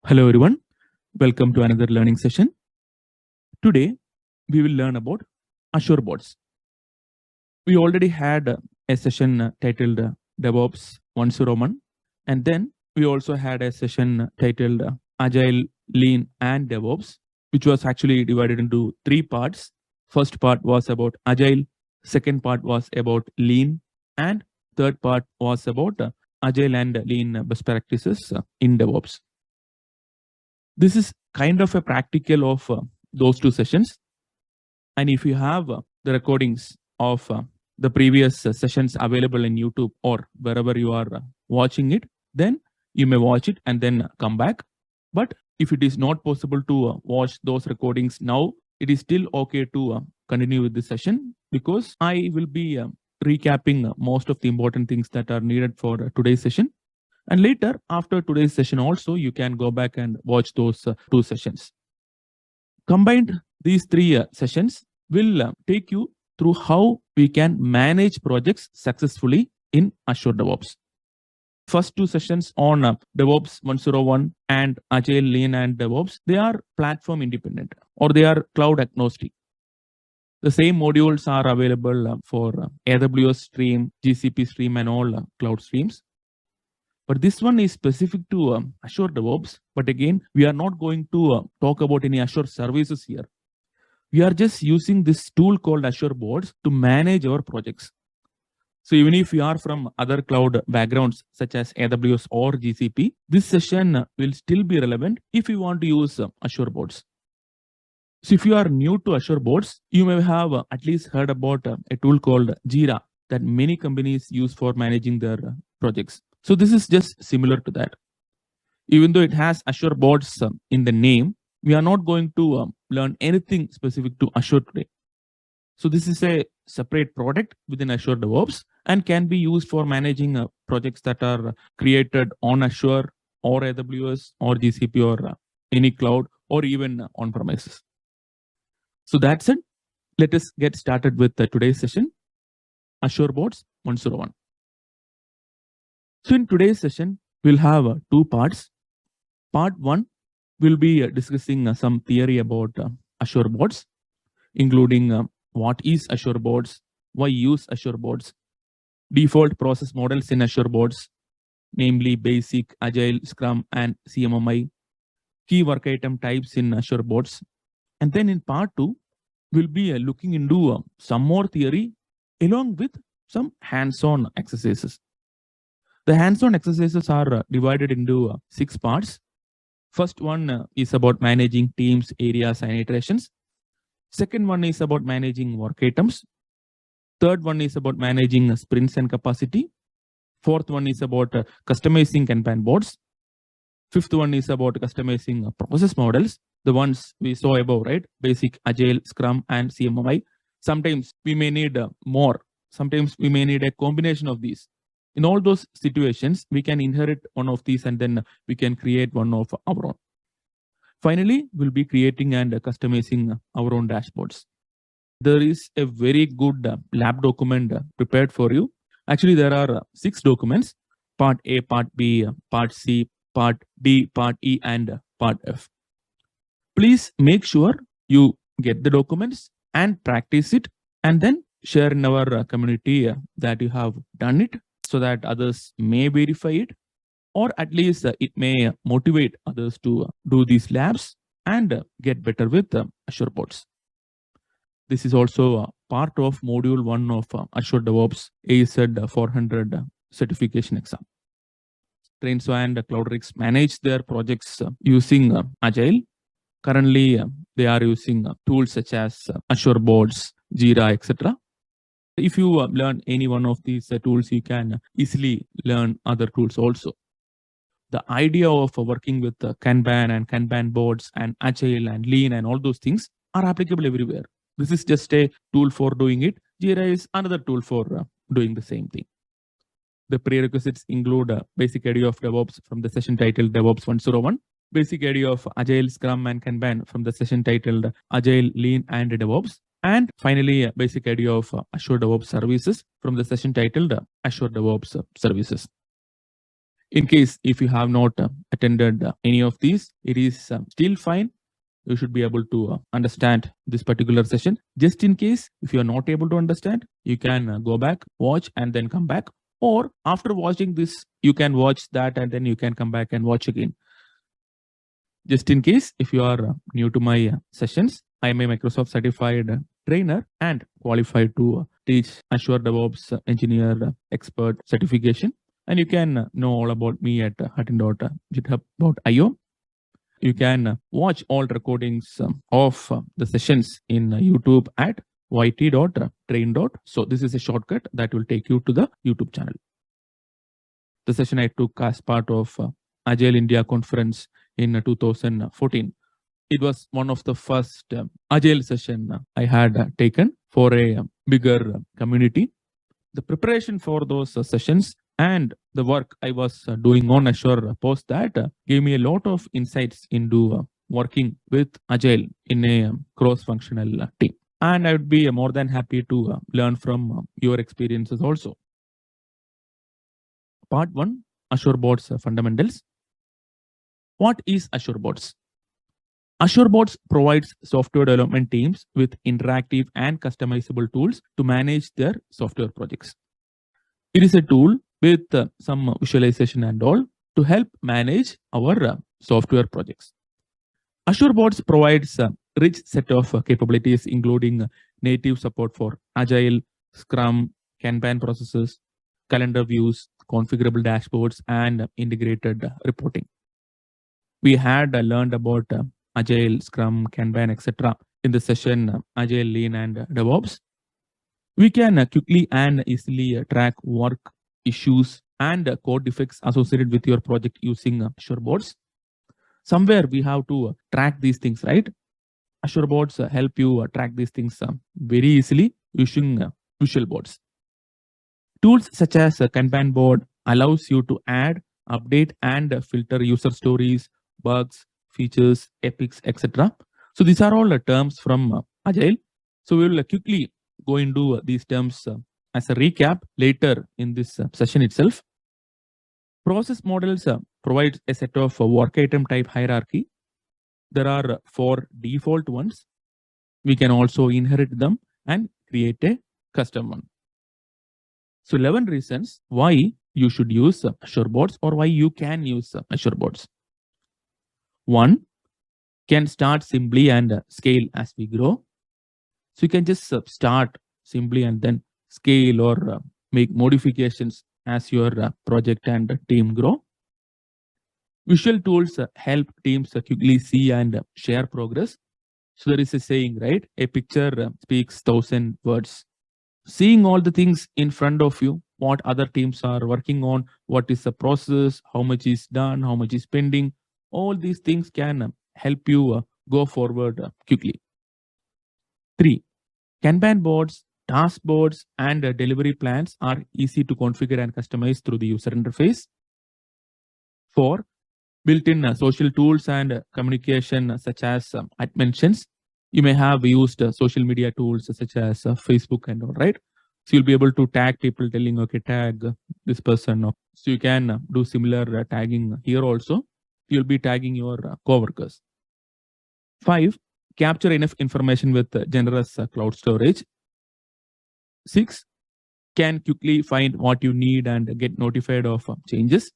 Hello everyone, welcome to another learning session. Today we will learn about Azure Boards. We already had a session titled DevOps 101, and then we also had a session titled Agile, Lean and DevOps, which was actually divided into three parts. First part was about Agile, second part was about Lean, and third part was about Agile and Lean best practices in DevOps. This is kind of a practical of those two sessions. And if you have the recordings of the previous sessions available in YouTube or wherever you are watching it, then you may watch it and then come back. But if it is not possible to watch those recordings now, it is still okay to continue with this session, because I will be recapping most of the important things that are needed for today's session. And later, after today's session also, you can go back and watch those two sessions. Combined, these three sessions will take you through how we can manage projects successfully in Azure DevOps. First two sessions on DevOps 101 and Agile, Lean and DevOps, they are platform independent or they are cloud agnostic. The same modules are available for AWS Stream, GCP Stream and all cloud streams. But this one is specific to Azure DevOps. But again, we are not going to talk about any Azure services here. We are just using this tool called Azure Boards to manage our projects. So even if you are from other cloud backgrounds such as AWS or GCP, this session will still be relevant if you want to use Azure Boards. So if you are new to Azure Boards, you may have at least heard about a tool called Jira that many companies use for managing their projects. So this is just similar to that. Even though it has Azure Boards in the name, we are not going to learn anything specific to Azure today. So this is a separate product within Azure DevOps and can be used for managing projects that are created on Azure or AWS or GCP or any cloud or even on-premises. So that's it. Let us get started with today's session, Azure Boards 101. So in today's session, we'll have two parts. Part one, we'll be discussing some theory about Azure Boards, including what is Azure Boards, why use Azure Boards, default process models in Azure Boards, namely Basic, Agile, Scrum, and CMMI, key work item types in Azure Boards. And then in part two, we'll be looking into some more theory along with some hands-on exercises. The hands-on exercises are divided into 6 parts. First one is about managing teams, areas, and iterations. Second one is about managing work items. Third one is about managing sprints and capacity. Fourth one is about customizing Kanban boards. Fifth one is about customizing process models, the ones we saw above, right? Basic, Agile, Scrum, and CMMI. Sometimes we may need more. Sometimes we may need a combination of these. In all those situations, we can inherit one of these and then we can create one of our own. Finally, we'll be creating and customizing our own dashboards. There is a very good lab document prepared for you. Actually, there are 6 documents, part A, part B, part C, part D, part E, and part F. Please make sure you get the documents and practice it and then share in our community that you have done it, so that others may verify it, or at least it may motivate others to do these labs and get better with Azure Boards. This is also part of module 1 of Azure DevOps AZ 400 certification exam. Trainso and CloudRx manage their projects using Agile. Currently, they are using tools such as Azure Boards, Jira, etc. If you learn any one of these tools, you can easily learn other tools also. The idea of working with Kanban and Kanban boards and Agile and Lean and all those things are applicable everywhere. This is just a tool for doing it. Jira is another tool for doing the same thing. The prerequisites include basic idea of DevOps from the session titled DevOps 101, basic idea of Agile, Scrum, and Kanban from the session titled Agile, Lean, and DevOps. And finally, a basic idea of Azure DevOps Services from the session titled Azure DevOps Services. In case if you have not attended any of these, it is still fine. You should be able to understand this particular session. Just in case if you are not able to understand, you can go back, watch, and then come back. Or after watching this, you can watch that and then you can come back and watch again. Just in case if you are new to my sessions, I am a Microsoft certified trainer and qualified to teach Azure DevOps engineer expert certification. And you can know all about me at hutton.github.io. You can watch all recordings of the sessions in YouTube at yt.train. So this is a shortcut that will take you to the YouTube channel. The session I took as part of Agile India conference in 2014. It was one of the first Agile session I had taken for a bigger community. The preparation for those sessions and the work I was doing on Azure post that gave me a lot of insights into working with Agile in a cross-functional team. And I would be more than happy to learn from your experiences also. Part 1, Azure Boards fundamentals. What is Azure Boards? Azure Boards provides software development teams with interactive and customizable tools to manage their software projects. It is a tool with some visualization and all to help manage our software projects. Azure Boards provides a rich set of capabilities, including native support for Agile, Scrum, Kanban processes, calendar views, configurable dashboards, and integrated reporting. We had learned about Agile, Scrum, Kanban, etc. in the session Agile, Lean, and DevOps. We can quickly and easily track work, issues, and code defects associated with your project using Azure Boards. Somewhere we have to track these things, right? Azure Boards help you track these things very easily using visual boards. Tools such as Kanban board allows you to add, update, and filter user stories, bugs, features, epics, etc. So these are all terms from Agile. So we will quickly go into these terms as a recap later in this session itself. Process models provide a set of work item type hierarchy. There are 4 default ones. We can also inherit them and create a custom one. So 11 reasons why you should use Azure Boards or why you can use Azure Boards. 1, can start simply and scale as we grow. So you can just start simply and then scale or make modifications as your project and team grow. Visual tools help teams quickly see and share progress. So there is a saying, right? A picture speaks 1,000 words. Seeing all the things in front of you, what other teams are working on, what is the process, how much is done, how much is pending, all these things can help you go forward quickly. 3, Kanban boards, task boards, and delivery plans are easy to configure and customize through the user interface. 4, built-in social tools and communication such as at mentions. You may have used social media tools such as Facebook and all, right? So you'll be able to tag people telling, okay, tag this person. So you can do similar tagging here also. You'll be tagging your coworkers. 5, capture enough information with generous cloud storage. 6, can quickly find what you need and get notified of changes.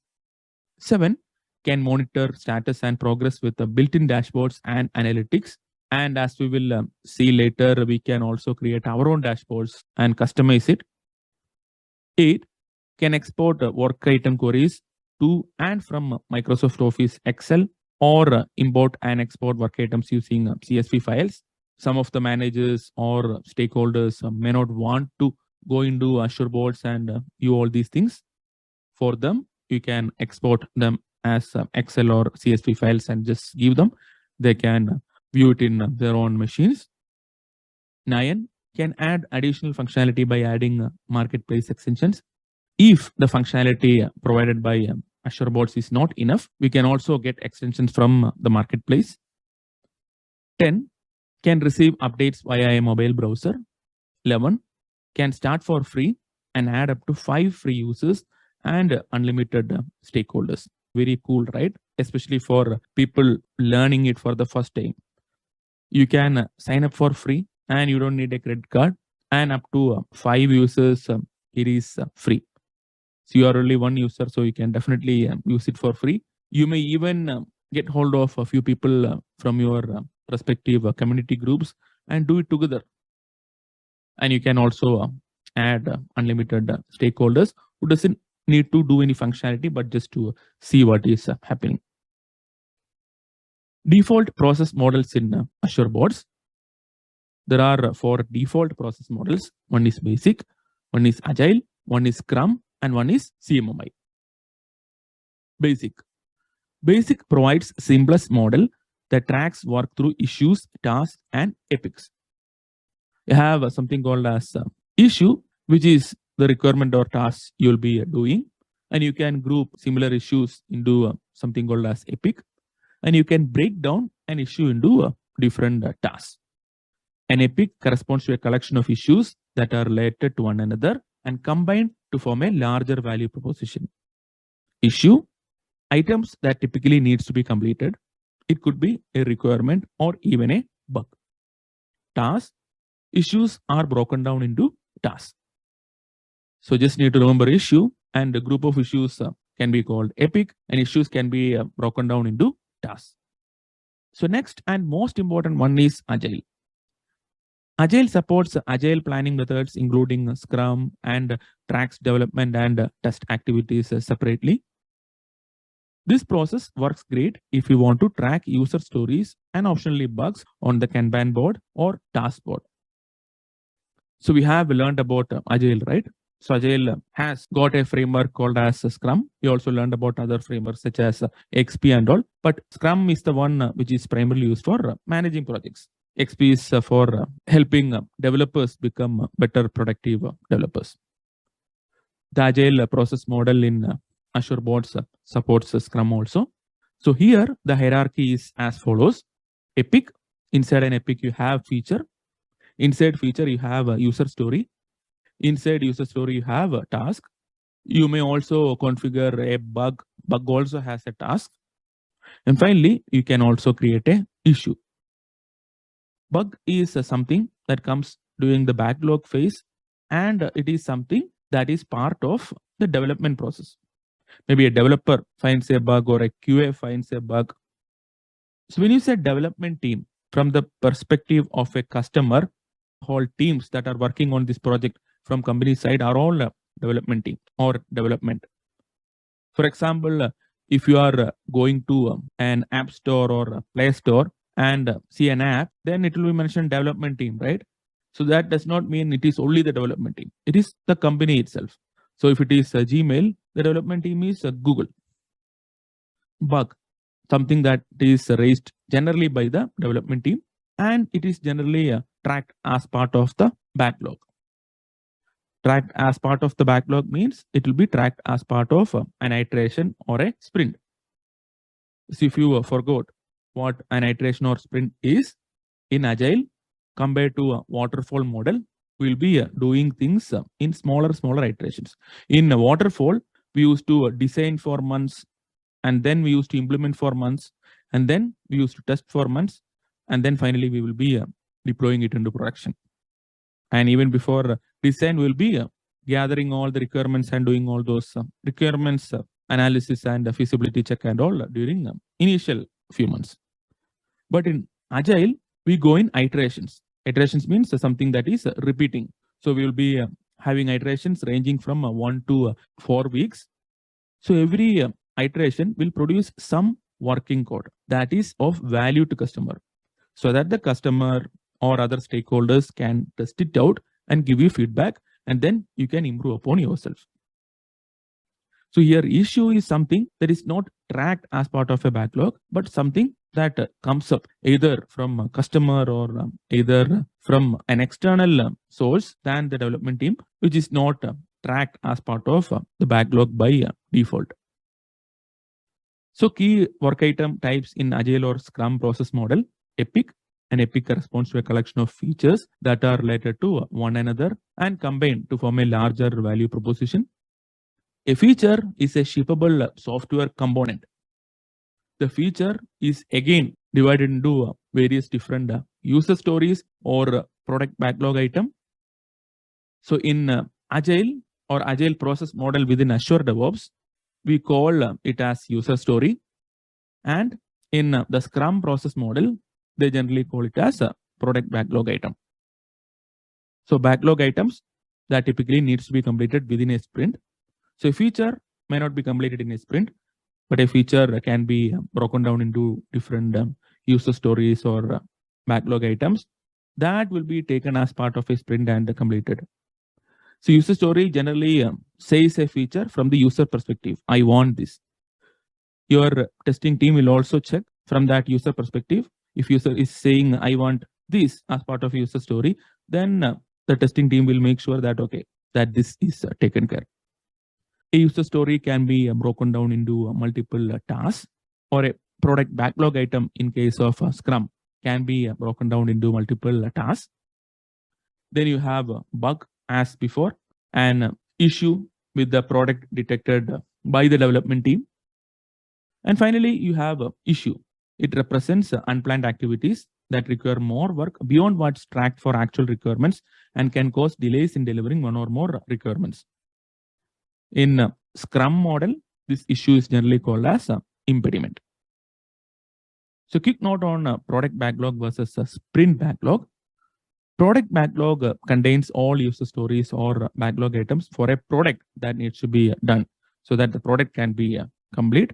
7, can monitor status and progress with the built-in dashboards and analytics. And as we will see later, we can also create our own dashboards and customize it. 8, can export work item queries to and from Microsoft Office Excel or import and export work items using CSV files. Some of the managers or stakeholders may not want to go into Azure Boards and view all these things. For them, you can export them as Excel or CSV files and just give them. They can view it in their own machines. 9, can add additional functionality by adding marketplace extensions. If the functionality provided by Azure Boards is not enough, we can also get extensions from the marketplace. 10, can receive updates via a mobile browser. 11, can start for free and add up to 5 free users and unlimited stakeholders. Very cool, right? Especially for people learning it for the first time. You can sign up for free and you don't need a credit card, and up to 5 users, it is free. So you are only one user, so you can definitely use it for free. You may even get hold of a few people from your respective community groups and do it together. And you can also add unlimited stakeholders who doesn't need to do any functionality, but just to see what is happening. Default process models in Azure Boards. There are 4 default process models. One is basic, one is agile, one is Scrum, and one is CMMI. Basic. Basic provides simplest model that tracks work through issues, tasks, and epics. You have something called as issue, which is the requirement or task you'll be doing. And you can group similar issues into something called as epic. And you can break down an issue into different tasks. An epic corresponds to a collection of issues that are related to one another and combined to form a larger value proposition. Issue, items that typically needs to be completed. It could be a requirement or even a bug. Task, issues are broken down into tasks. So just need to remember issue, and a group of issues can be called epic, and issues can be broken down into tasks. So next and most important one is agile. Agile supports agile planning methods, including Scrum, and tracks development and test activities separately. This process works great if you want to track user stories and optionally bugs on the Kanban board or task board. So we have learned about Agile, right? So Agile has got a framework called as Scrum. We also learned about other frameworks such as XP and all, but Scrum is the one which is primarily used for managing projects. XP is for helping developers become better productive developers. The Agile process model in Azure Boards supports Scrum also. So here the hierarchy is as follows. Epic, inside an epic you have feature. Inside feature you have a user story. Inside user story you have a task. You may also configure a bug. Bug also has a task. And finally, you can also create a issue. Bug is something that comes during the backlog phase, and it is something that is part of the development process. Maybe a developer finds a bug or a QA finds a bug. So when you say development team, from the perspective of a customer, whole teams that are working on this project from company side are all development team or development. For example, if you are going to an app store or a Play Store and see an app, then it will be mentioned development team, right? So that does not mean it is only the development team. It is the company itself. So if it is Gmail, the development team is Google. Bug, something that is raised generally by the development team, and it is generally tracked as part of the backlog. Tracked as part of the backlog means it will be tracked as part of an iteration or a sprint. So if you forgot what an iteration or sprint is, in Agile, compared to a waterfall model, we'll be doing things in smaller iterations. In a waterfall, we used to design for months, and then we used to implement for months, and then we used to test for months, and then finally we will be deploying it into production. And even before design, we'll be gathering all the requirements and doing all those requirements analysis and feasibility check and all during initial few months. But in Agile, we go in iterations. Iterations means something that is repeating. So we will be having iterations ranging from 1 to 4 weeks. So every iteration will produce some working code that is of value to customer, so that the customer or other stakeholders can test it out and give you feedback, and then you can improve upon yourself. So here issue is something that is not tracked as part of a backlog, but something that comes up either from a customer or either from an external source than the development team, which is not tracked as part of the backlog by default. So key work item types in Agile or Scrum process model: epic. An epic corresponds to a collection of features that are related to one another and combined to form a larger value proposition. A feature is a shippable software component. The feature is again divided into various different user stories or product backlog item. So in Agile or Agile process model within Azure DevOps, we call it as user story. And in the Scrum process model, they generally call it as a product backlog item. So backlog items that typically needs to be completed within a sprint. So a feature may not be completed in a sprint, but a feature can be broken down into different user stories or backlog items that will be taken as part of a sprint and completed. So user story generally says a feature from the user perspective. I want this. Your testing team will also check from that user perspective. If user is saying, I want this as part of user story, then the testing team will make sure that, okay, that this is taken care. A user story can be broken down into multiple tasks, or a product backlog item in case of Scrum can be broken down into multiple tasks. Then you have a bug as before, an issue with the product detected by the development team. And finally, you have an issue. It represents unplanned activities that require more work beyond what's tracked for actual requirements and can cause delays in delivering one or more requirements. In Scrum model, this issue is generally called as impediment. So quick note on product backlog versus sprint backlog. Product backlog contains all user stories or backlog items for a product that needs to be done so that the product can be complete.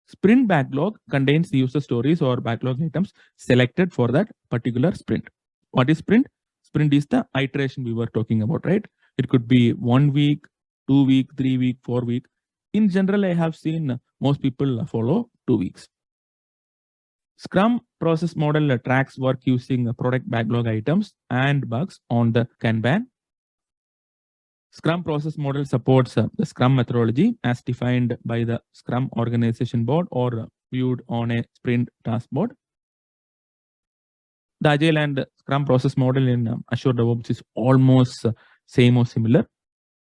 Sprint backlog contains the user stories or backlog items selected for that particular sprint. What is sprint? Sprint is the iteration we were talking about, right? It could be 1 week, 2 week, 3 week, 4 week. In general, I have seen most people follow 2 weeks. Scrum process model tracks work using product backlog items and bugs on the Kanban. Scrum process model supports the Scrum methodology as defined by the Scrum organization board or viewed on a sprint task board. The Agile and Scrum process model in Azure DevOps is almost same or similar.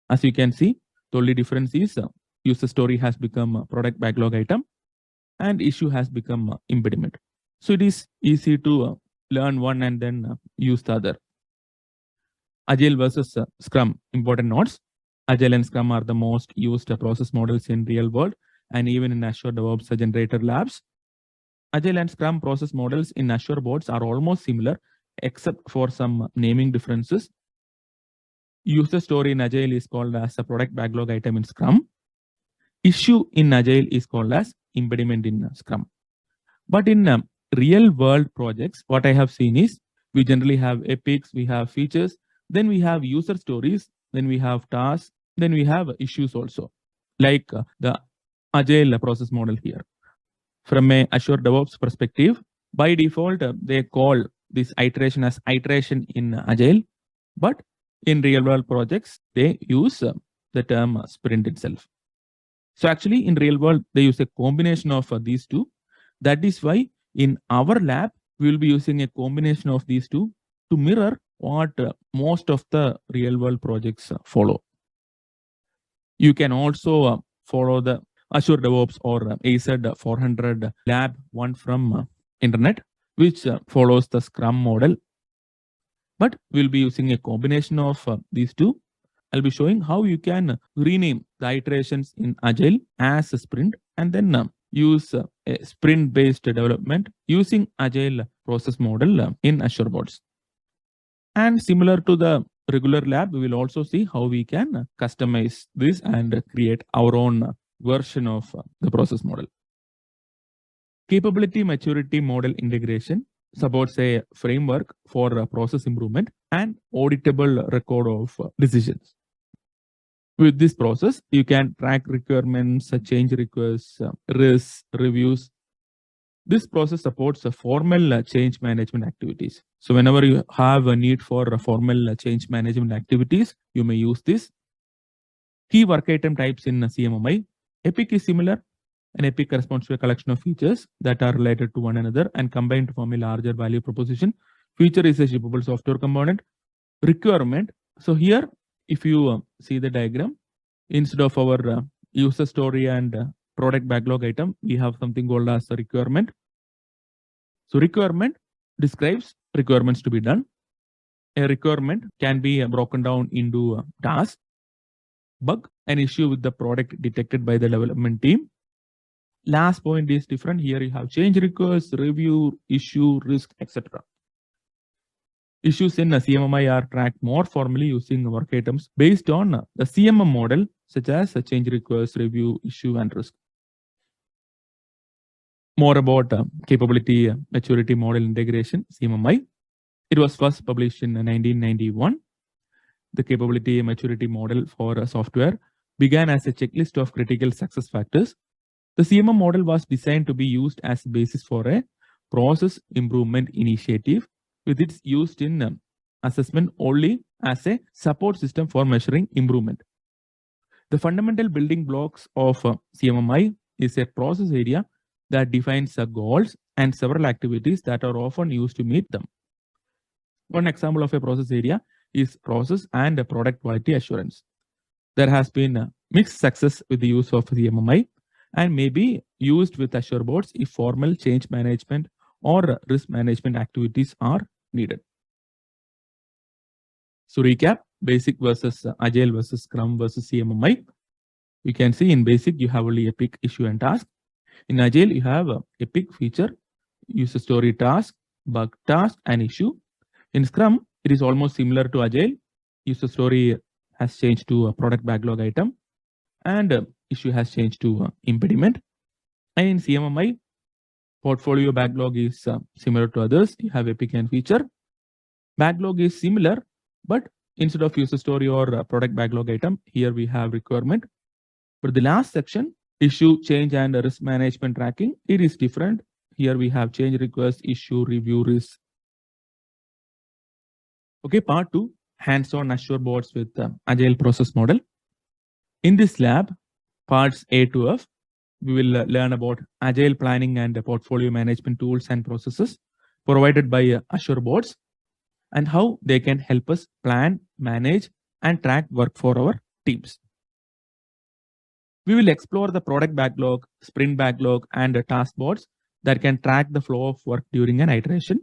As you can see, the only difference is user story has become a product backlog item and issue has become impediment. So it is easy to learn one and then use the other. Agile versus Scrum, important notes. Agile and Scrum are the most used process models in real world and even in Azure DevOps generator labs. Agile and Scrum process models in Azure Boards are almost similar except for some naming differences. User story in Agile is called as a product backlog item in Scrum. Issue in Agile is called as impediment in Scrum. But in real world projects, what I have seen is we generally have epics, we have features, then we have user stories, then we have tasks, then we have issues also, like the Agile process model here. From a Azure DevOps perspective, by default, they call this iteration as iteration in Agile, but in real world projects, they use the term sprint itself. So actually in real world, they use a combination of these two. That is why in our lab, we will be using a combination of these two to mirror what most of the real world projects follow. You can also follow the Azure DevOps or AZ400 lab one from internet, which follows the Scrum model. But we'll be using a combination of these two. I'll be showing how you can rename the iterations in Agile as a sprint and then use a sprint-based development using Agile process model in Azure Boards. And similar to the regular lab, we will also see how we can customize this and create our own version of the process model. Capability maturity model integration supports a framework for process improvement and auditable record of decisions. With this process, you can track requirements, change requests, risks, reviews. This process supports formal change management activities. So whenever you have a need for formal change management activities, you may use this. Key work item types in CMMI. Epic is similar. An epic corresponds to a collection of features that are related to one another and combined to form a larger value proposition. Feature is a shippable software component. Requirement. So here, if you see the diagram, Instead of our user story and product backlog item, we have something called as a requirement. So requirement describes requirements to be done. A requirement can be broken down into a task, bug, an issue with the product detected by the development team. Last point is different. Here you have change request, review, issue, risk, etc. Issues in CMMI are tracked more formally using work items based on the CMM model, such as a change request, review, issue, and risk. More about capability maturity model integration, CMMI. It was first published in 1991. The capability maturity model for software began as a checklist of critical success factors. The CMM model was designed to be used as a basis for a process improvement initiative, with it used in assessment only as a support system for measuring improvement. The fundamental building blocks of CMMI is a process area that defines the goals and several activities that are often used to meet them. One example of a process area is process and product quality assurance. There has been mixed success with the use of CMMI and may be used with Azure Boards if formal change management or risk management activities are needed. So recap, basic versus Agile versus Scrum versus CMMI. You can see in basic, you have only epic, issue, and task. In Agile, you have epic, feature, user story, task, bug, task, and issue. In Scrum, it is almost similar to Agile. User story has changed to a product backlog item, and issue has changed to impediment. And in CMMI, portfolio backlog is similar to others. You have epic and feature. Backlog is similar, but instead of user story or product backlog item, here we have requirement. But the last section, issue, change, and risk management tracking, it is different. Here we have change request, issue, review, risk. Okay, part 2, hands-on Azure Boards with Agile process model. In this lab, parts A to F, we will learn about Agile planning and portfolio management tools and processes provided by Azure Boards and how they can help us plan, manage, and track work for our teams. We will explore the product backlog, sprint backlog, and task boards that can track the flow of work during an iteration.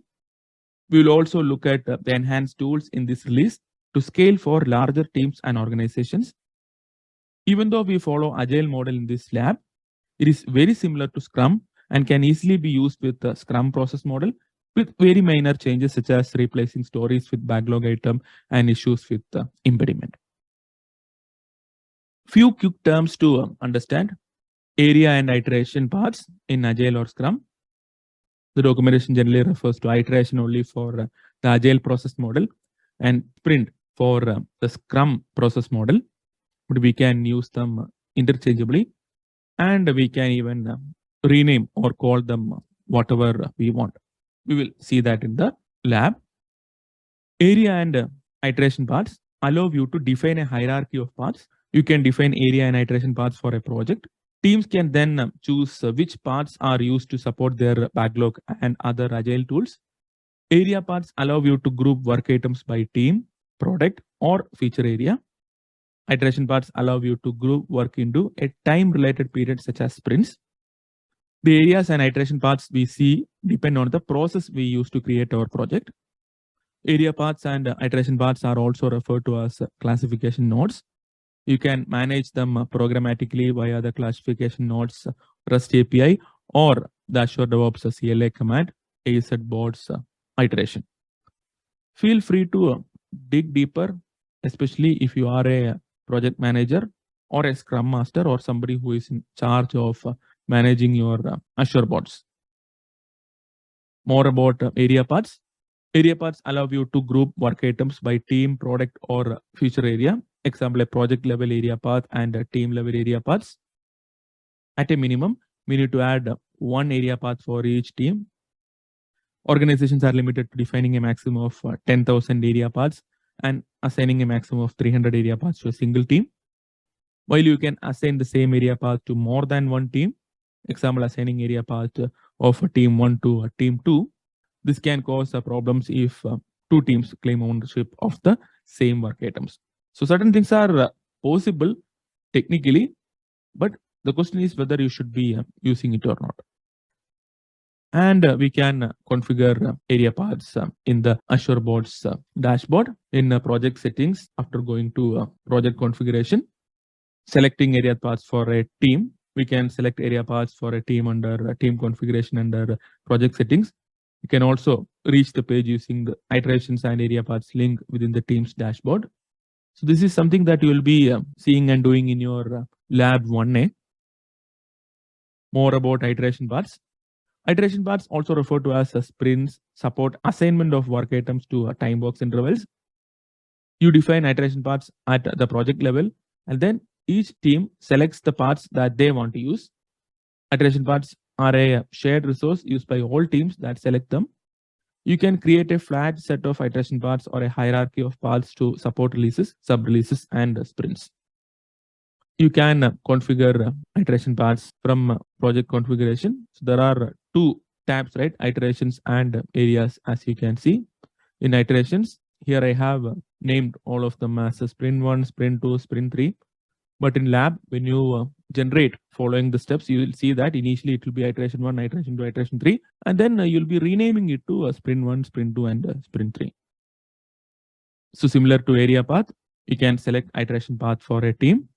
We will also look at the enhanced tools in this release to scale for larger teams and organizations. Even though we follow Agile model in this lab, it is very similar to Scrum and can easily be used with the Scrum process model with very minor changes such as replacing stories with backlog item and issues with impediment. Few quick terms to understand. Area and iteration parts in Agile or Scrum. The documentation generally refers to iteration only for the Agile process model and sprint for the Scrum process model. But we can use them interchangeably and we can even rename or call them whatever we want. We will see that in the lab. Area and iteration parts allow you to define a hierarchy of parts. You can define area and iteration parts for a project. Teams can then choose which parts are used to support their backlog and other Agile tools. Area parts allow you to group work items by team, product, or feature area. Iteration parts allow you to group work into a time-related period such as sprints. The areas and iteration parts we see depend on the process we use to create our project. Area parts and iteration parts are also referred to as classification nodes. You can manage them programmatically via the classification nodes REST API or the Azure DevOps CLI command, AZ Boards iteration. Feel free to dig deeper, especially if you are a project manager or a Scrum Master or somebody who is in charge of managing your Azure Boards. More about area parts. Area parts allow you to group work items by team, product, or feature area. Example, a project level area path and a team level area paths. At a minimum, we need to add one area path for each team. Organizations are limited to defining a maximum of 10,000 area paths and assigning a maximum of 300 area paths to a single team. While you can assign the same area path to more than one team, example, assigning area path of a team 1 to a team 2, this can cause problems if two teams claim ownership of the same work items. So certain things are possible, technically, but the question is whether you should be using it or not. And we can configure area paths in the Azure Boards dashboard in project settings. After going to project configuration, selecting area paths for a team, we can select area paths for a team under team configuration under project settings. You can also reach the page using the iterations and area paths link within the team's dashboard. So this is something that you will be seeing and doing in your lab 1A. More about iteration paths. Iteration paths, also referred to as sprints, support assignment of work items to time box intervals. You define iteration paths at the project level, and then each team selects the paths that they want to use. Iteration paths are a shared resource used by all teams that select them. You can create a flat set of iteration paths or a hierarchy of paths to support releases, sub-releases, and sprints. You can configure iteration paths from project configuration. So there are two tabs, right? Iterations and areas, as you can see. In iterations, here I have named all of them as sprint 1, sprint 2, sprint 3. But in lab, when you generate following the steps, you will see that initially it will be iteration 1, iteration 2, iteration 3, and then you'll be renaming it to sprint 1, sprint 2, and sprint 3. So similar to area path, you can select iteration path for a team.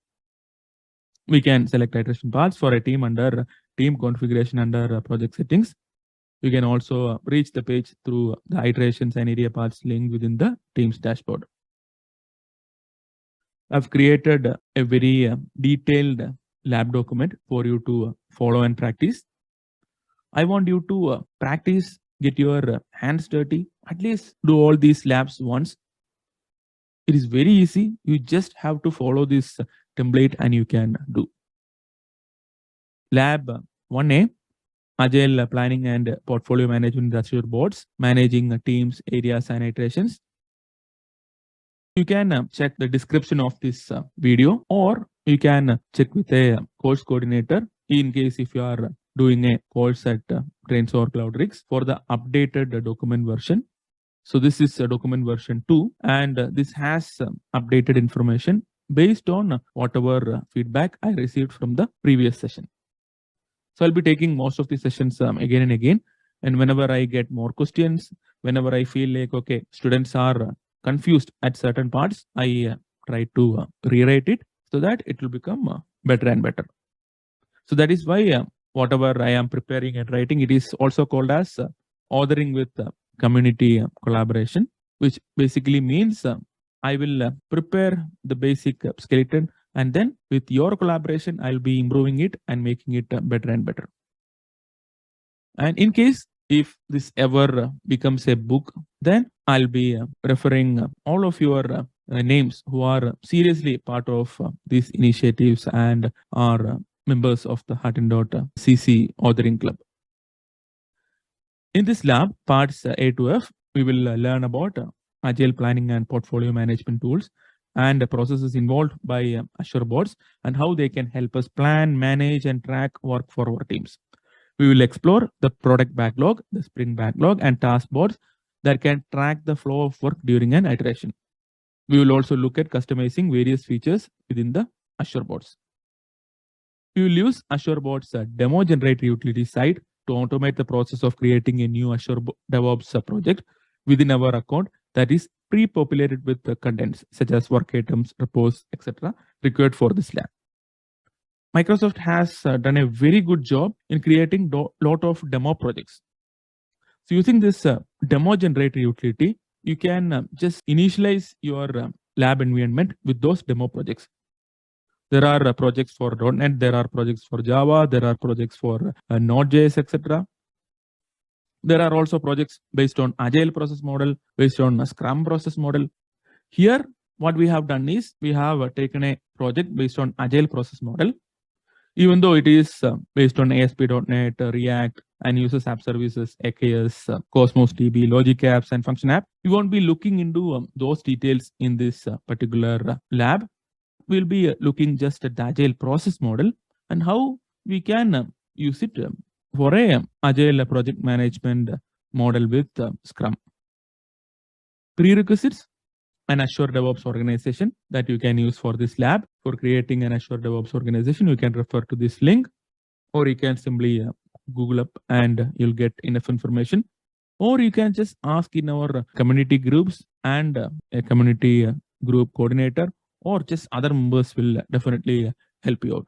We can select iteration paths for a team under team configuration under project settings. You can also reach the page through the iterations and area paths link within the team's dashboard. I've created a very detailed lab document for you to follow and practice. I want you to practice, get your hands dirty, at least do all these labs once. It is very easy. You just have to follow this template and you can do. Lab 1A, Agile planning and portfolio management with Azure Boards, managing teams, areas, and iterations. You can check the description of this video, or you can check with a course coordinator in case if you are doing a course at Trains or Cloudrix for the updated document version. So this is document version 2, and this has updated information based on whatever feedback I received from the previous session. So I'll be taking most of the sessions again and again. And whenever I get more questions, whenever I feel like, okay, students are confused at certain parts, I try to rewrite it so that it will become better and better. So that is why whatever I am preparing and writing, it is also called as authoring with community collaboration, which basically means I will prepare the basic skeleton, and then with your collaboration, I'll be improving it and making it better and better. And in case if this ever becomes a book, then I'll be referring all of your names who are seriously part of these initiatives and are members of the Heart&CC authoring club. In this lab, parts A to F, we will learn about Agile planning and portfolio management tools and the processes involved by Azure Boards and how they can help us plan, manage, and track work for our teams. We will explore the product backlog, the sprint backlog, and task boards that can track the flow of work during an iteration. We will also look at customizing various features within the Azure Boards. We will use Azure Boards demo generator utility site to automate the process of creating a new Azure DevOps project within our account that is pre-populated with the contents such as work items, repos, etc. required for this lab. Microsoft has done a very good job in creating a lot of demo projects. So using this demo generator utility, you can just initialize your lab environment with those demo projects. There are projects for .NET, there are projects for Java, there are projects for Node.js, etc. There are also projects based on Agile process model, based on a Scrum process model. Here, what we have done is we have taken a project based on Agile process model. Even though it is based on ASP.NET, React, and uses app services, AKS, Cosmos DB, Logic Apps, and Function App, we won't be looking into those details in this particular lab. We'll be looking just at the Agile process model and how we can use it for a Agile project management model with Scrum. Prerequisites. an Azure DevOps organization that you can use for this lab. For creating an Azure DevOps organization, you can refer to this link, or you can simply Google up and you'll get enough information. Or you can just ask in our community groups, and a community group coordinator or just other members will definitely help you out.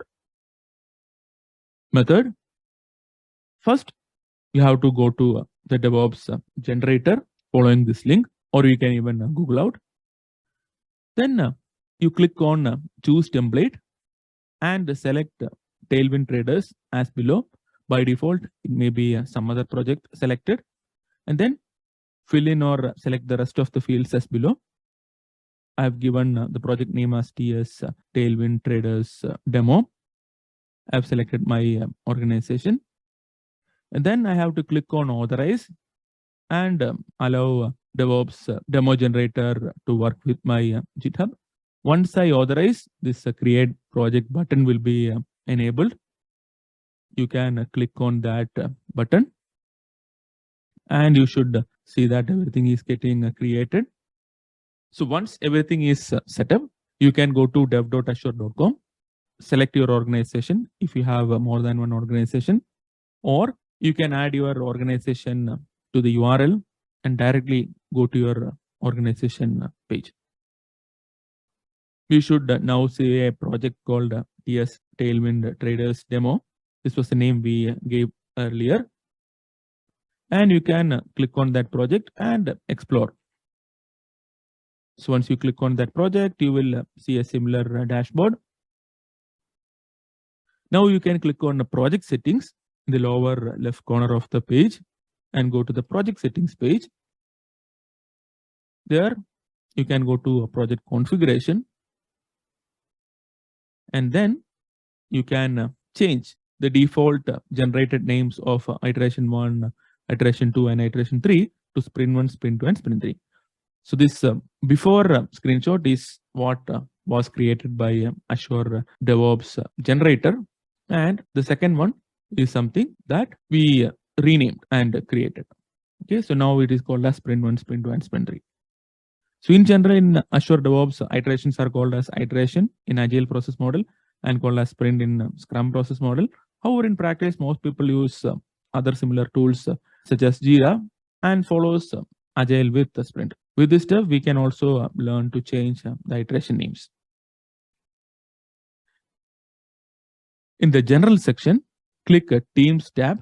Method. First, you have to go to the DevOps generator following this link, or you can even Google out. Then you click on choose template and select Tailwind Traders as below. By default, it may be some other project selected, and then fill in or select the rest of the fields as below. I have given the project name as TS Tailwind Traders Demo. I have selected my organization, and then I have to click on authorize and allow DevOps demo generator to work with my GitHub. Once I authorize, this create project button will be enabled. You can click on that button, and you should see that everything is getting created. So once everything is set up, you can go to dev.azure.com, select your organization if you have more than one organization, or you can add your organization to the URL and directly go to your organization page. We should now see a project called TS Tailwind Traders Demo. This was the name we gave earlier. And you can click on that project and explore. So once you click on that project, you will see a similar dashboard. Now you can click on the project settings in the lower left corner of the page and go to the project settings page. There you can go to a project configuration, and then you can change the default generated names of iteration 1, iteration 2, and iteration 3 to sprint 1, sprint 2, and sprint 3. So this before screenshot is what was created by Azure DevOps generator, and the second one is something that we renamed and created. Okay, so now it is called as sprint 1, sprint 2, and sprint 3. So in general, in Azure DevOps, iterations are called as iteration in Agile process model and called as sprint in Scrum process model. However, in practice, most people use other similar tools such as Jira and follows Agile with the sprint. With this stuff, we can also learn to change the iteration names. In the general section, click Teams tab.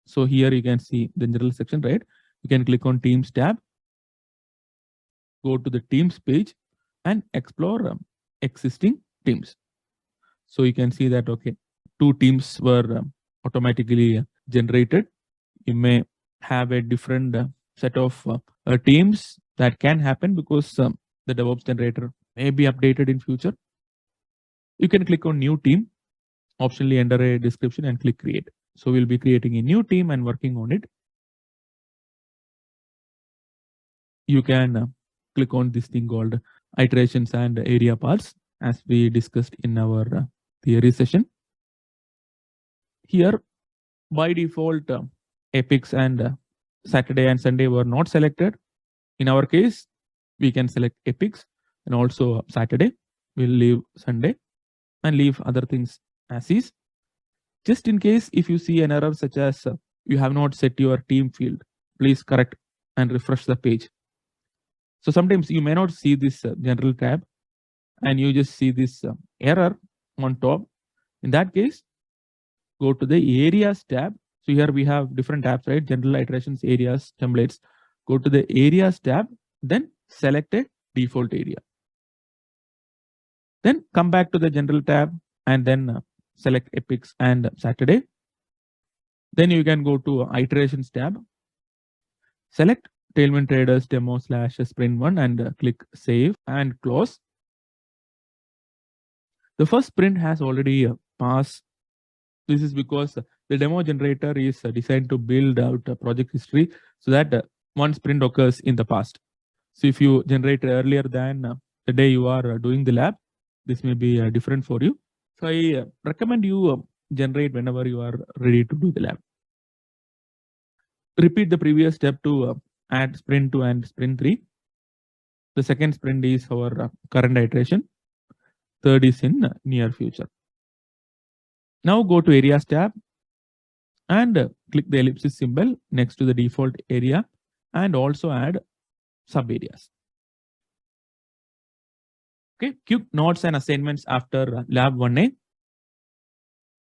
So here you can see the general section, right? You can click on Teams tab, go to the Teams page and explore existing teams. So you can see that, okay, 2 teams were automatically generated. You may have a different set of teams that can happen because the DevOps generator may be updated in future. You can click on new team, optionally enter a description and click create. So we'll be creating a new team and working on it. You can click on this thing called iterations and area paths as we discussed in our theory session. Here by default epics and Saturday and Sunday were not selected. In our case, we can select epics and also Saturday. We'll leave Sunday and leave other things as is. Just in case if you see an error such as you have not set your team field, please correct and refresh the page. So sometimes you may not see this general tab and you just see this error on top. In that case, go to the areas tab. So here we have different tabs, right? General, iterations, areas, templates. Go to the areas tab, then select a default area. Then come back to the general tab and then select epics and Saturday. Then you can go to iterations tab, select Tailwind Traders Demo / sprint 1 and click save and close. The first sprint has already passed. This is because the demo generator is designed to build out a project history so that one sprint occurs in the past. So if you generate earlier than the day you are doing the lab, this may be different for you. So I recommend you generate whenever you are ready to do the lab. Repeat the previous step to add sprint 2 and sprint 3. The second sprint is our current iteration. Third is in near future. Now go to areas tab and click the ellipsis symbol next to the default area and also add sub areas. Okay, quick notes and assignments after lab 1A.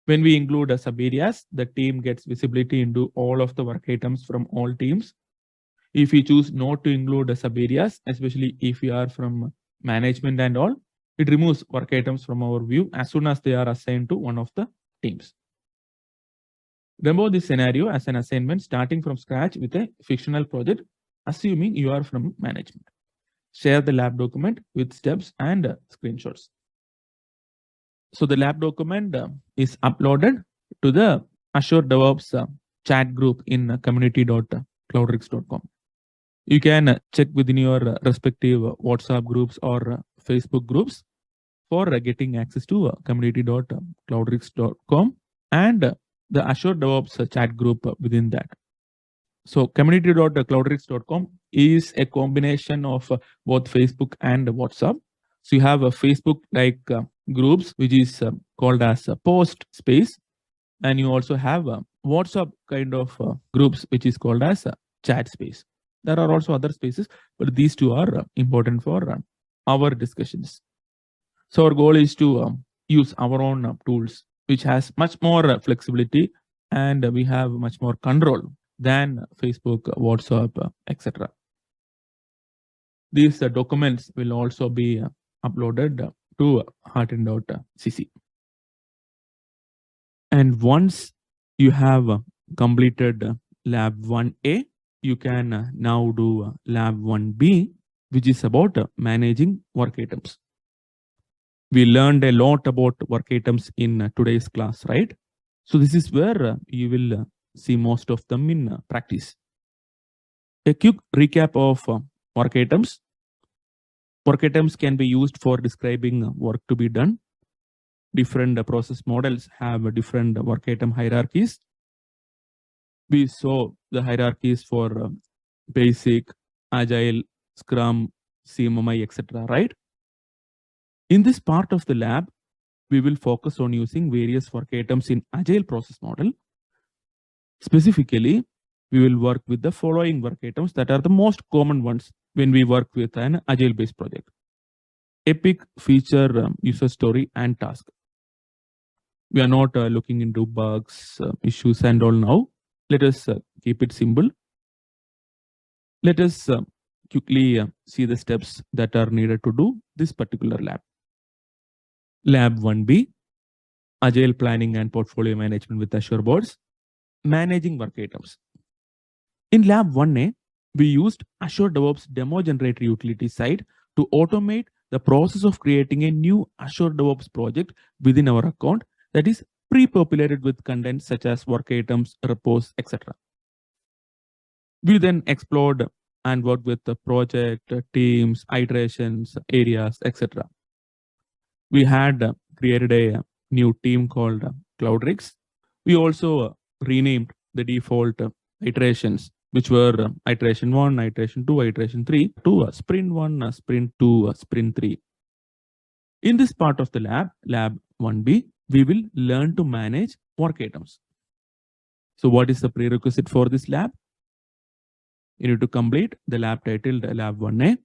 When we include sub areas, the team gets visibility into all of the work items from all teams. If we choose not to include sub areas, especially if we are from management and all, it removes work items from our view as soon as they are assigned to one of the teams. Remember this scenario as an assignment starting from scratch with a fictional project, assuming you are from management. Share the lab document with steps and screenshots. So the lab document is uploaded to the Azure DevOps chat group in community.cloudrix.com. You can check within your respective WhatsApp groups or Facebook groups for getting access to community.cloudrix.com and the Azure DevOps chat group within that. So community.cloudrix.com is a combination of both Facebook and WhatsApp. So you have a Facebook like groups, which is called as a post space. And you also have a WhatsApp kind of groups, which is called as a chat space. There are also other spaces, but these two are important for our discussions. So our goal is to use our own tools, which has much more flexibility and we have much more control than Facebook, WhatsApp, etc. These documents will also be uploaded to hardened.cc. And once you have completed lab 1A, you can now do lab 1B, which is about managing work items. We learned a lot about work items in today's class, right? So this is where you will see most of them in practice. A quick recap of work items. Work items can be used for describing work to be done. Different process models have different work item hierarchies. We saw the hierarchies for basic, agile, Scrum, CMMI, etc. Right? In this part of the lab, we will focus on using various work items in agile process model. Specifically, we will work with the following work items that are the most common ones when we work with an agile based project: epic, feature, user story, and task. We are not looking into bugs, issues, and all now. Let us keep it simple. Let us quickly see the steps that are needed to do this particular lab. Lab 1B, Agile Planning and Portfolio Management with Azure Boards, Managing Work Items. In Lab 1A, we used Azure DevOps Demo Generator utility side to automate the process of creating a new Azure DevOps project within our account that is pre-populated with content such as work items, repos, etc. We then explored and worked with the project, teams, iterations, areas, etc. We had created a new team called Cloudrix. We also renamed the default iterations, which were iteration 1, iteration 2, iteration 3 to sprint 1, sprint 2, sprint 3. In this part of the lab, lab 1B, we will learn to manage work items. So what is the prerequisite for this lab? You need to complete the lab titled Lab 1A,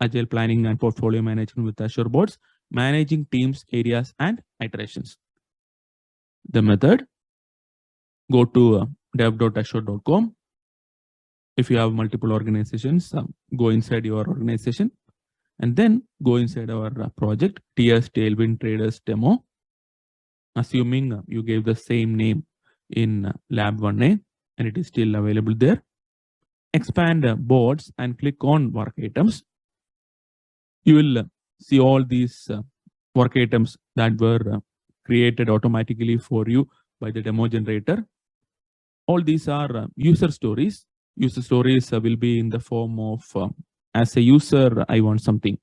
Agile Planning and Portfolio Management with Azure Boards, Managing Teams, Areas, and Iterations. The method, go to dev.azure.com. If you have multiple organizations, go inside your organization and then go inside our project, TS Tailwind Traders Demo. Assuming you gave the same name in Lab 1A and it is still available there. Expand boards and click on work items. You will see all these work items that were created automatically for you by the demo generator. All these are user stories. User stories will be in the form of, as a user, I want something.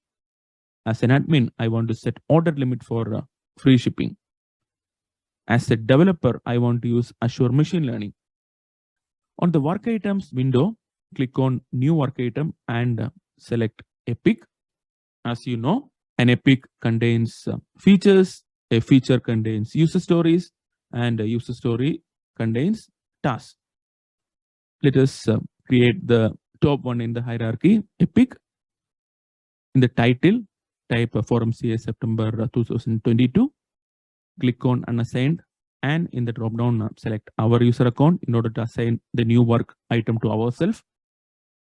As an admin, I want to set order limit for free shipping. As a developer, I want to use Azure Machine Learning. On the work items window, click on new work item and select Epic As you know, an epic contains features, a feature contains user stories, and a user story contains tasks. Let us create the top one in the hierarchy, epic. In the title, type Forum CA September 2022. Click on unassigned, and in the drop down, select our user account in order to assign the new work item to ourselves.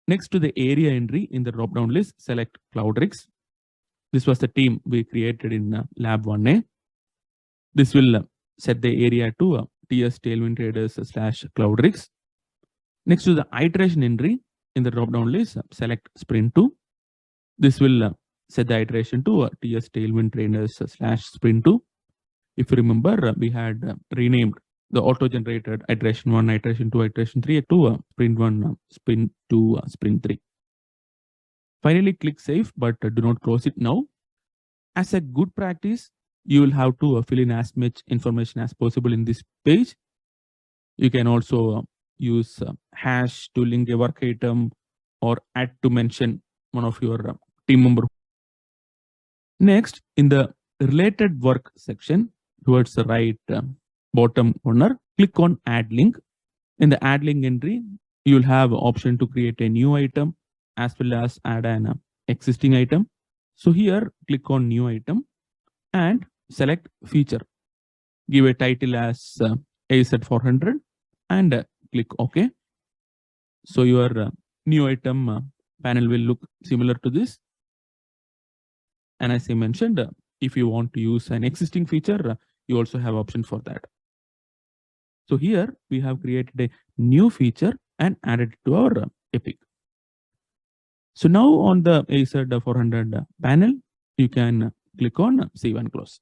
Next to the area entry in the drop down list, select Cloudrix. This was the team we created in Lab 1A. This will set the area to TS Tailwind Traders / Cloudrix. Next to the iteration entry in the drop down list, select Sprint 2. This will set the iteration to TS Tailwind Traders / Sprint 2. If you remember, we had renamed the auto-generated iteration 1, iteration 2, iteration 3 to sprint 1, sprint 2, sprint 3. Finally, click save, but do not close it now. As a good practice, you will have to fill in as much information as possible in this page. You can also use hash to link a work item or add to mention one of your team member. Next, in the related work section, towards the right bottom corner, click on add link. In the add link entry, you will have option to create a new item as well as add an existing item. So here, click on new item and select feature. Give a title as AZ400 and click OK. So your new item panel will look similar to this. And as I mentioned, if you want to use an existing feature, you also have option for that. So here we have created a new feature and added it to our epic. So now on the AZ400 panel, you can click on save and close.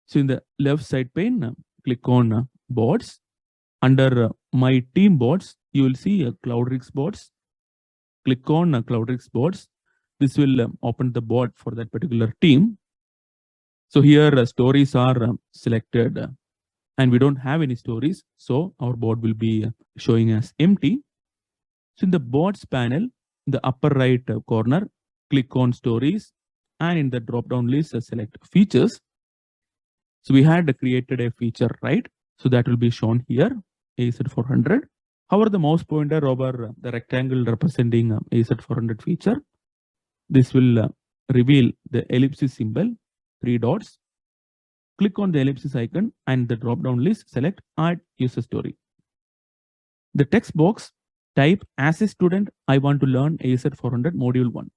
So in the left side pane, click on boards. Under my team boards, you will see Cloudrix boards. Click on Cloudrix boards. This will open the board for that particular team. So here stories are selected and we don't have any stories. So our board will be showing as empty. So in the boards panel, in the upper right corner, click on stories and in the drop down list, select features. So we had created a feature, right? So that will be shown here, AZ400. However, the mouse pointer over the rectangle representing AZ400 feature, this will reveal the ellipsis symbol, 3 dots. Click on the ellipsis icon and the drop down list, select add user story. The text box, type as a student, I want to learn AZ400 module 1.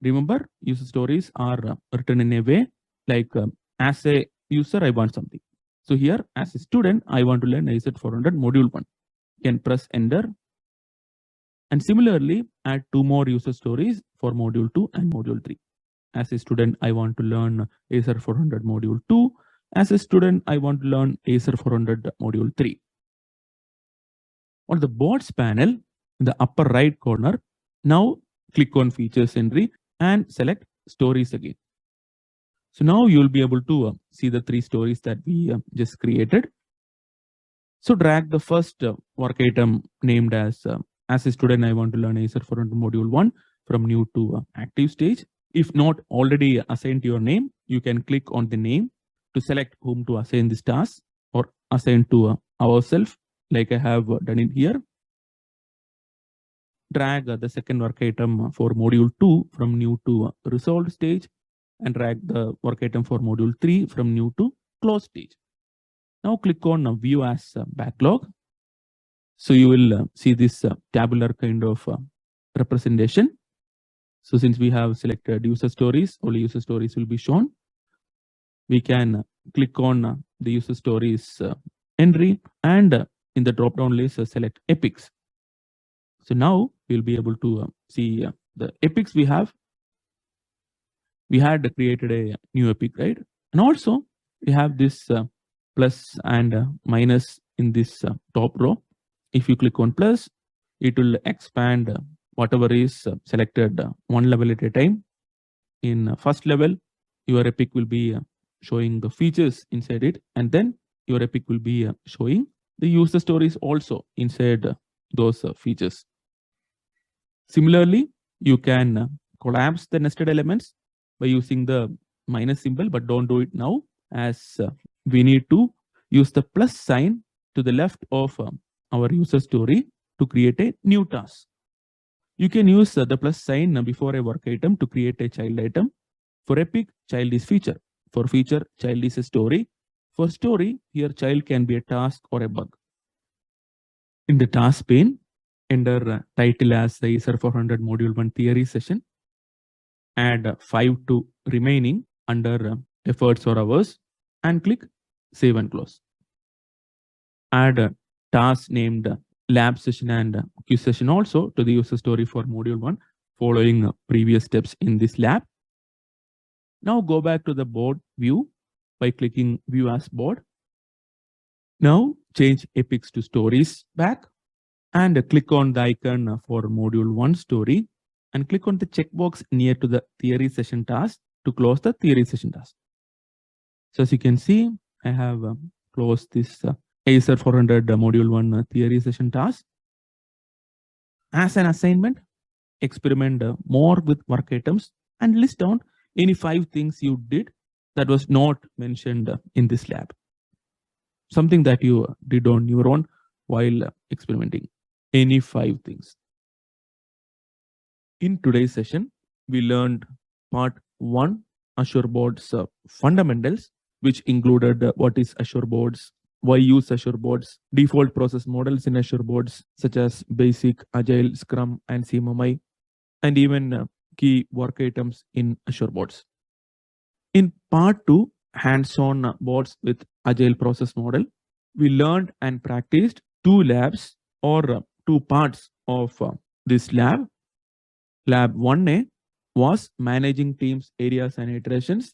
Remember, user stories are written in a way like as a user, I want something. So here, as a student, I want to learn AZ400 module 1. You can press enter. And similarly, add 2 more user stories for module 2 and module 3. As a student, I want to learn AZ400 module 2. As a student, I want to learn AZ400 module 3. On the boards panel, in the upper right corner, now click on features entry and select stories again. So now you'll be able to see the 3 stories that we just created. So drag the first work item named as a student, I want to learn AZ400 module 1 from new to active stage. If not already assigned to your name, you can click on the name to select whom to assign this task or assign to ourselves, like I have done it here. Drag the second work item for module 2 from new to resolved stage and drag the work item for module 3 from new to closed stage. Now click on view as backlog. So you will see this tabular kind of representation. So since we have selected user stories, only user stories will be shown. We can click on the user stories entry and in the drop down list select epics. So now we'll be able to see the epics we have. We had created a new epic, right? And also we have this plus and minus in this top row. If you click on plus, it will expand whatever is selected one level at a time. In first level, your epic will be showing the features inside it, and then your epic will be showing the user stories also inside those features. Similarly, you can collapse the nested elements by using the minus symbol, but don't do it now, as we need to use the plus sign to the left of our user story to create a new task. You can use the plus sign before a work item to create a child item. For epic, child is feature. For feature, child is a story. For story, here child can be a task or a bug. In the task pane, enter title as the Azure 400 Module 1 theory session. Add 5 to remaining under efforts or hours and click save and close. Add a task named lab session and quiz session also to the user story for module 1 following previous steps in this lab. Now go back to the board view by clicking view as board. Now change epics to stories back and click on the icon for module 1 story and click on the checkbox near to the theory session task to close the theory session task. So as you can see, I have closed this Azure 400 module 1 theory session task. As an assignment, experiment more with work items and list down any 5 things you did that was not mentioned in this lab. Something that you did on your own while experimenting. Any 5 things. In today's session, we learned part 1, Azure Boards fundamentals, which included what is Azure Boards, why use Azure Boards, default process models in Azure Boards, such as Basic, Agile, Scrum, and CMMI, and even key work items in Azure Boards. In part 2, hands-on boards with Agile process model, we learned and practiced 2 labs or 2 parts of this lab. Lab 1A was managing teams, areas, and iterations,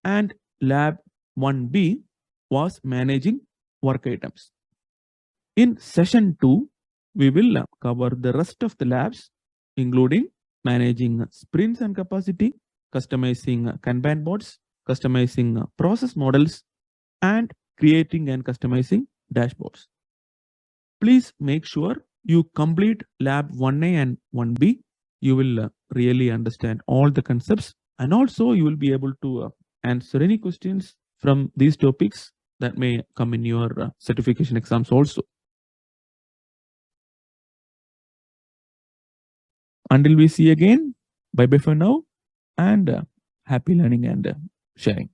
and Lab 1B was managing work items. In session 2, we will cover the rest of the labs, including managing sprints and capacity, customizing Kanban boards, customizing process models, and creating and customizing dashboards. Please make sure you complete Lab 1A and 1B. You will really understand all the concepts, and also you will be able to answer any questions from these topics that may come in your certification exams also. Until we see again, bye bye for now, and happy learning and sharing.